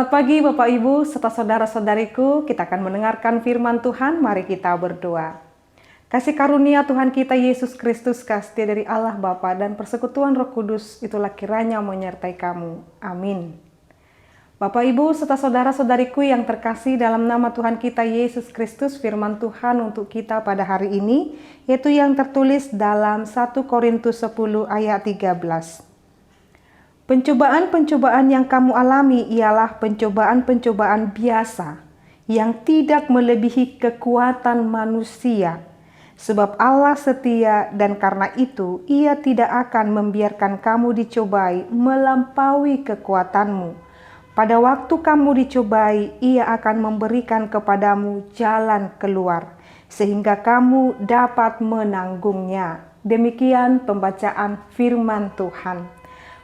Selamat pagi Bapak Ibu serta saudara-saudariku, kita akan mendengarkan firman Tuhan, mari kita berdoa. Kasih karunia Tuhan kita Yesus Kristus, kasih dari Allah Bapa dan persekutuan Roh Kudus, itulah kiranya menyertai kamu. Amin. Bapak Ibu serta saudara-saudariku yang terkasih, dalam nama Tuhan kita Yesus Kristus, firman Tuhan untuk kita pada hari ini, yaitu yang tertulis dalam 1 Korintus 10 ayat 13. Pencobaan-pencobaan yang kamu alami ialah pencobaan-pencobaan biasa yang tidak melebihi kekuatan manusia. Sebab Allah setia dan karena itu Ia tidak akan membiarkan kamu dicobai melampaui kekuatanmu. Pada waktu kamu dicobai, Ia akan memberikan kepadamu jalan keluar sehingga kamu dapat menanggungnya. Demikian pembacaan firman Tuhan.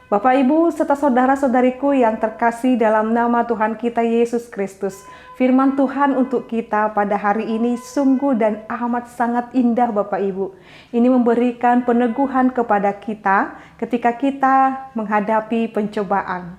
Bapak Ibu serta saudara-saudariku yang terkasih dalam nama Tuhan kita Yesus Kristus, firman Tuhan untuk kita pada hari ini sungguh dan amat sangat indah Bapak Ibu. Ini memberikan peneguhan kepada kita ketika kita menghadapi pencobaan.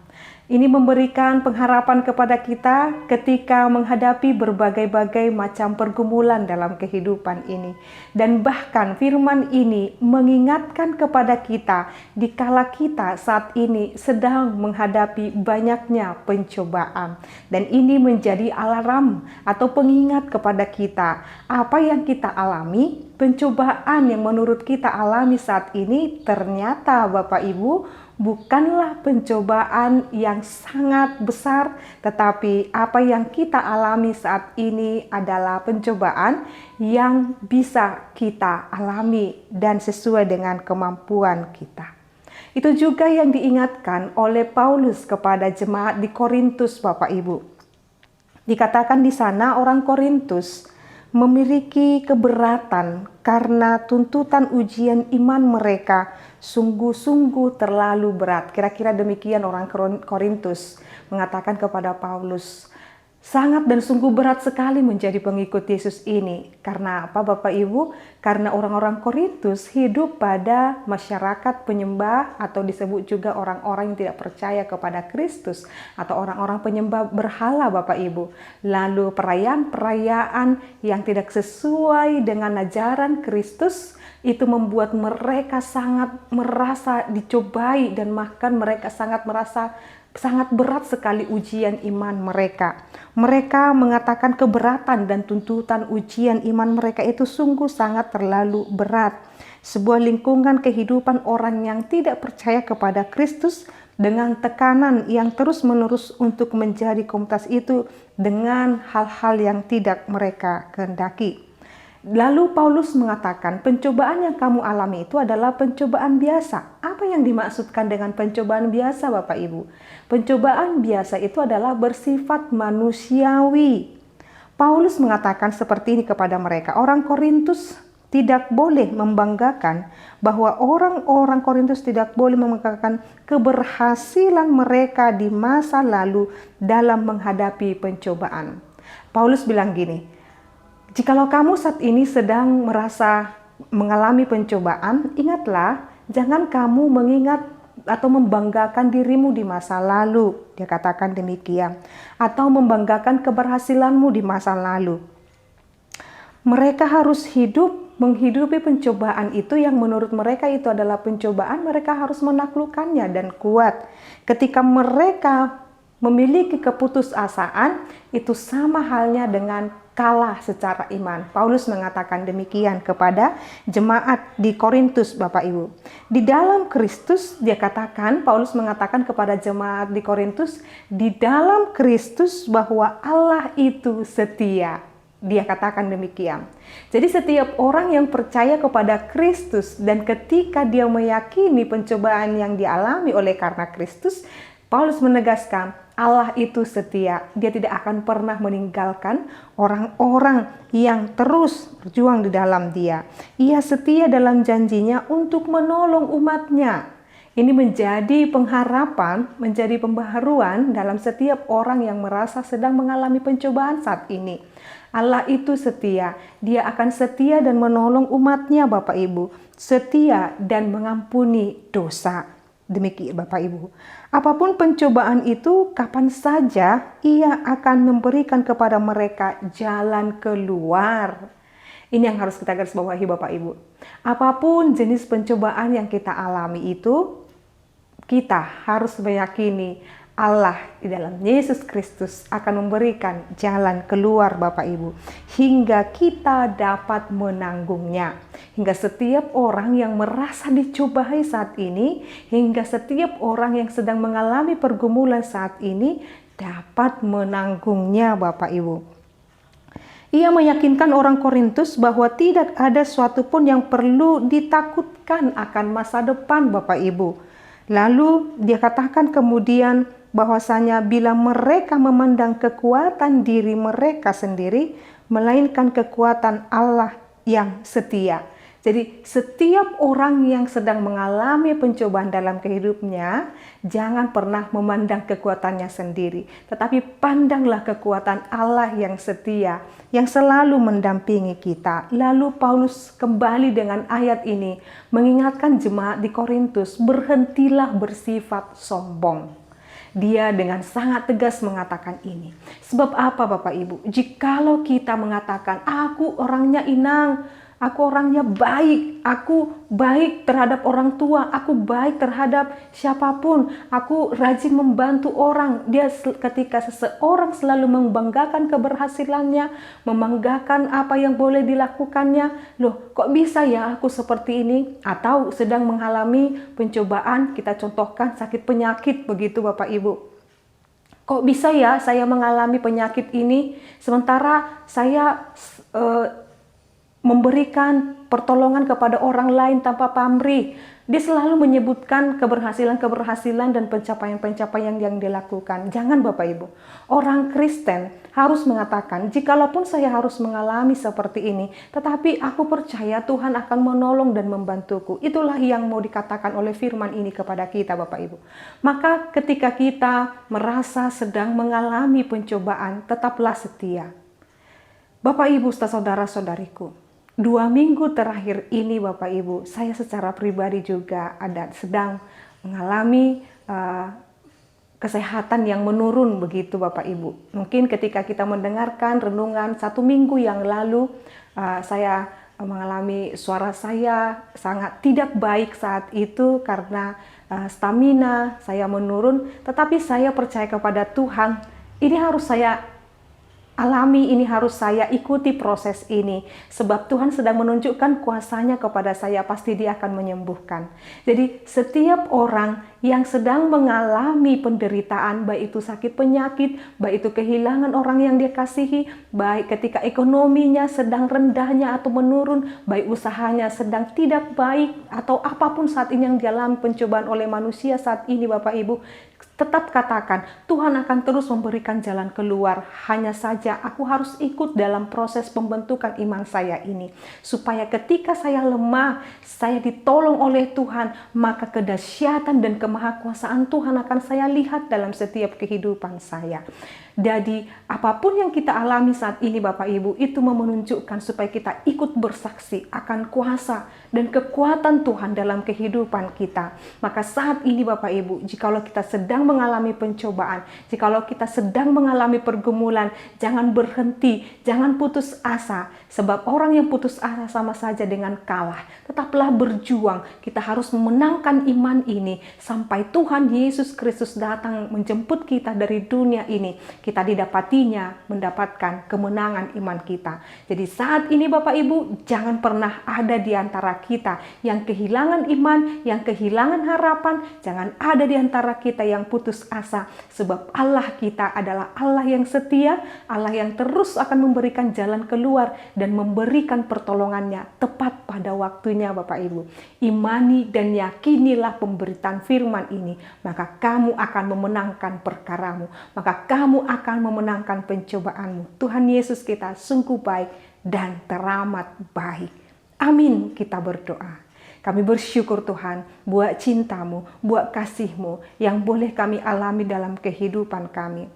Ini memberikan pengharapan kepada kita ketika menghadapi berbagai-bagai macam pergumulan dalam kehidupan ini. Dan bahkan firman ini mengingatkan kepada kita dikala kita saat ini sedang menghadapi banyaknya pencobaan. Dan ini menjadi alarm atau pengingat kepada kita apa yang kita alami, pencobaan yang menurut kita alami saat ini ternyata Bapak Ibu bukanlah pencobaan yang sangat besar, tetapi apa yang kita alami saat ini adalah pencobaan yang bisa kita alami dan sesuai dengan kemampuan kita. Itu juga yang diingatkan oleh Paulus kepada jemaat di Korintus, Bapak Ibu. Dikatakan di sana orang Korintus memiliki keberatan karena tuntutan ujian iman mereka sungguh-sungguh terlalu berat. Kira-kira demikian orang Korintus mengatakan kepada Paulus. Sangat dan sungguh berat sekali menjadi pengikut Yesus ini. Karena apa Bapak Ibu? Karena orang-orang Korintus hidup pada masyarakat penyembah atau disebut juga orang-orang yang tidak percaya kepada Kristus atau orang-orang penyembah berhala Bapak Ibu. Lalu perayaan-perayaan yang tidak sesuai dengan ajaran Kristus itu membuat mereka sangat merasa dicobai dan bahkan mereka sangat merasa sangat berat sekali ujian iman mereka. Mereka mengatakan keberatan dan tuntutan ujian iman mereka itu sungguh sangat terlalu berat. Sebuah lingkungan kehidupan orang yang tidak percaya kepada Kristus dengan tekanan yang terus-menerus untuk menjadi komunitas itu dengan hal-hal yang tidak mereka kehendaki. Lalu Paulus mengatakan pencobaan yang kamu alami itu adalah pencobaan biasa. Apa yang dimaksudkan dengan pencobaan biasa Bapak Ibu? Pencobaan biasa itu adalah bersifat manusiawi. Paulus mengatakan seperti ini kepada mereka. Orang Korintus tidak boleh membanggakan bahwa orang-orang Korintus tidak boleh membanggakan keberhasilan mereka di masa lalu dalam menghadapi pencobaan. Paulus bilang gini, jikalau kamu saat ini sedang merasa mengalami pencobaan, ingatlah, jangan kamu mengingat atau membanggakan dirimu di masa lalu. Dia katakan demikian. Atau membanggakan keberhasilanmu di masa lalu. Mereka harus menghidupi pencobaan itu yang menurut mereka itu adalah pencobaan, mereka harus menaklukkannya dan kuat. Ketika mereka memiliki keputusasaan, itu sama halnya dengan kalah secara iman. Paulus mengatakan demikian kepada jemaat di Korintus, Bapak Ibu. Di dalam Kristus, dia katakan, Paulus mengatakan kepada jemaat di Korintus, di dalam Kristus bahwa Allah itu setia. Dia katakan demikian. Jadi setiap orang yang percaya kepada Kristus dan ketika dia meyakini pencobaan yang dialami oleh karena Kristus, Paulus menegaskan Allah itu setia. Dia tidak akan pernah meninggalkan orang-orang yang terus berjuang di dalam Dia. Ia setia dalam janjinya untuk menolong umatnya. Ini menjadi pengharapan, menjadi pembaharuan dalam setiap orang yang merasa sedang mengalami pencobaan saat ini. Allah itu setia. Dia akan setia dan menolong umatnya Bapak Ibu. Setia dan mengampuni dosa. Demikian Bapak Ibu. Apapun pencobaan itu, kapan saja Ia akan memberikan kepada mereka jalan keluar. Ini yang harus kita garis bawahi Bapak Ibu. Apapun jenis pencobaan yang kita alami itu, kita harus meyakini Allah di dalam Yesus Kristus akan memberikan jalan keluar Bapak Ibu, hingga kita dapat menanggungnya. Hingga setiap orang yang merasa dicobai saat ini, hingga setiap orang yang sedang mengalami pergumulan saat ini dapat menanggungnya Bapak Ibu. Ia meyakinkan orang Korintus bahwa tidak ada suatu pun yang perlu ditakutkan akan masa depan Bapak Ibu. Lalu dia katakan kemudian bahwasanya bila mereka memandang kekuatan diri mereka sendiri, melainkan kekuatan Allah yang setia. Jadi setiap orang yang sedang mengalami pencobaan dalam kehidupnya, jangan pernah memandang kekuatannya sendiri, tetapi pandanglah kekuatan Allah yang setia, yang selalu mendampingi kita. Lalu Paulus kembali dengan ayat ini, mengingatkan jemaat di Korintus, berhentilah bersifat sombong. Dia dengan sangat tegas mengatakan ini. Sebab apa Bapak Ibu? Jikalau kita mengatakan, aku orangnya inang, aku orangnya baik, aku baik terhadap orang tua, aku baik terhadap siapapun, aku rajin membantu orang. Dia ketika seseorang selalu membanggakan keberhasilannya, membanggakan apa yang boleh dilakukannya, loh kok bisa ya aku seperti ini? Atau sedang mengalami pencobaan, kita contohkan sakit penyakit begitu Bapak Ibu. Kok bisa ya saya mengalami penyakit ini, sementara saya memberikan pertolongan kepada orang lain tanpa pamrih. Dia selalu menyebutkan keberhasilan-keberhasilan dan pencapaian-pencapaian yang dilakukan. Jangan Bapak Ibu. Orang Kristen harus mengatakan, jikalaupun saya harus mengalami seperti ini, tetapi aku percaya Tuhan akan menolong dan membantuku. Itulah yang mau dikatakan oleh firman ini kepada kita Bapak Ibu. Maka ketika kita merasa sedang mengalami pencobaan, tetaplah setia. Bapak Ibu, saudara-saudariku, 2 minggu terakhir ini Bapak Ibu, saya secara pribadi juga sedang mengalami kesehatan yang menurun begitu Bapak Ibu. Mungkin ketika kita mendengarkan renungan 1 minggu yang lalu, saya mengalami suara saya sangat tidak baik saat itu karena stamina saya menurun. Tetapi saya percaya kepada Tuhan, ini harus saya alami, ini harus saya ikuti proses ini. Sebab Tuhan sedang menunjukkan kuasanya kepada saya, pasti Dia akan menyembuhkan. Jadi setiap orang yang sedang mengalami penderitaan, baik itu sakit penyakit, baik itu kehilangan orang yang dia kasihi, baik ketika ekonominya sedang rendahnya atau menurun, baik usahanya sedang tidak baik, atau apapun saat ini yang dialami pencobaan oleh manusia saat ini Bapak Ibu, tetap katakan, Tuhan akan terus memberikan jalan keluar. Hanya saja aku harus ikut dalam proses pembentukan iman saya ini. Supaya ketika saya lemah, saya ditolong oleh Tuhan, maka kedahsyatan dan kemahakuasaan Tuhan akan saya lihat dalam setiap kehidupan saya. Jadi apapun yang kita alami saat ini Bapak Ibu, itu menunjukkan supaya kita ikut bersaksi akan kuasa dan kekuatan Tuhan dalam kehidupan kita. Maka saat ini Bapak Ibu, jikalau kita sedang mengalami pencobaan, jikalau kita sedang mengalami pergumulan, jangan berhenti, jangan putus asa. Sebab orang yang putus asa sama saja dengan kalah. Tetaplah berjuang, kita harus memenangkan iman ini sampai Tuhan Yesus Kristus datang menjemput kita dari dunia ini. Kita didapatinya mendapatkan kemenangan iman kita. Jadi saat ini Bapak Ibu, jangan pernah ada di antara kita yang kehilangan iman, yang kehilangan harapan. Jangan ada di antara kita yang putus asa. Sebab Allah kita adalah Allah yang setia, Allah yang terus akan memberikan jalan keluar dan memberikan pertolongannya tepat pada waktunya Bapak Ibu. Imani dan yakinilah pemberitaan firman ini, maka kamu akan memenangkan perkaramu, maka kamu akan memenangkan pencobaanmu. Tuhan Yesus kita sungguh baik dan teramat baik. Amin, kita berdoa. Kami bersyukur Tuhan buat cintamu, buat kasihmu yang boleh kami alami dalam kehidupan kami.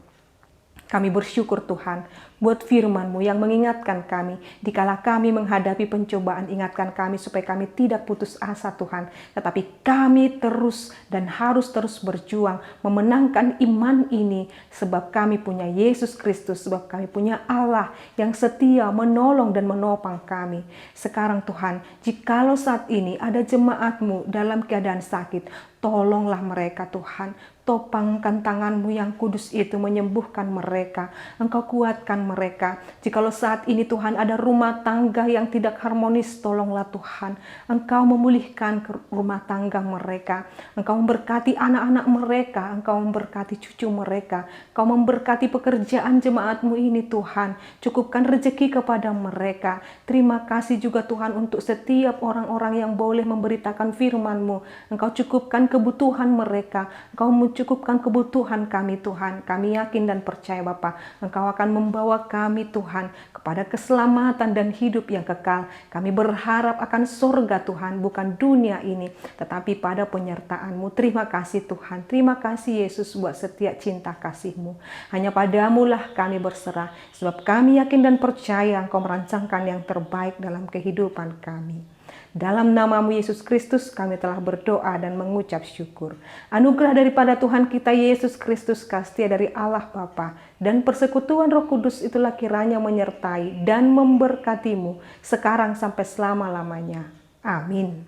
Kami bersyukur Tuhan buat firman-Mu yang mengingatkan kami. Dikala kami menghadapi pencobaan, ingatkan kami supaya kami tidak putus asa Tuhan. Tetapi kami terus dan harus terus berjuang memenangkan iman ini. Sebab kami punya Yesus Kristus, sebab kami punya Allah yang setia menolong dan menopang kami. Sekarang Tuhan, jikalau saat ini ada jemaat-Mu dalam keadaan sakit, tolonglah mereka Tuhan. Topangkan tangan-Mu yang kudus itu menyembuhkan mereka. Engkau kuatkan mereka. Jikalau saat ini Tuhan ada rumah tangga yang tidak harmonis, tolonglah Tuhan. Engkau memulihkan rumah tangga mereka. Engkau memberkati anak-anak mereka. Engkau memberkati cucu mereka. Engkau memberkati pekerjaan jemaat-Mu ini Tuhan. Cukupkan rezeki kepada mereka. Terima kasih juga Tuhan untuk setiap orang-orang yang boleh memberitakan firman-Mu. Engkau cukupkan kebutuhan mereka. Engkau cukupkan kebutuhan kami Tuhan. Kami yakin dan percaya Bapa, Engkau akan membawa kami Tuhan kepada keselamatan dan hidup yang kekal. Kami berharap akan surga Tuhan, bukan dunia ini, tetapi pada penyertaan-Mu. Terima kasih Tuhan. Terima kasih Yesus buat setiap cinta kasih-Mu. Hanya padamu lah kami berserah, sebab kami yakin dan percaya Engkau merancangkan yang terbaik dalam kehidupan kami. Dalam nama-Mu Yesus Kristus kami telah berdoa dan mengucap syukur. Anugerah daripada Tuhan kita Yesus Kristus, kasih dari Allah Bapa, dan persekutuan Roh Kudus itulah kiranya menyertai dan memberkati-Mu sekarang sampai selama-lamanya. Amin.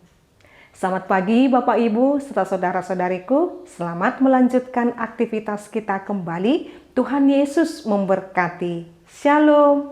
Selamat pagi Bapak Ibu serta saudara-saudariku. Selamat melanjutkan aktivitas kita kembali. Tuhan Yesus memberkati. Shalom.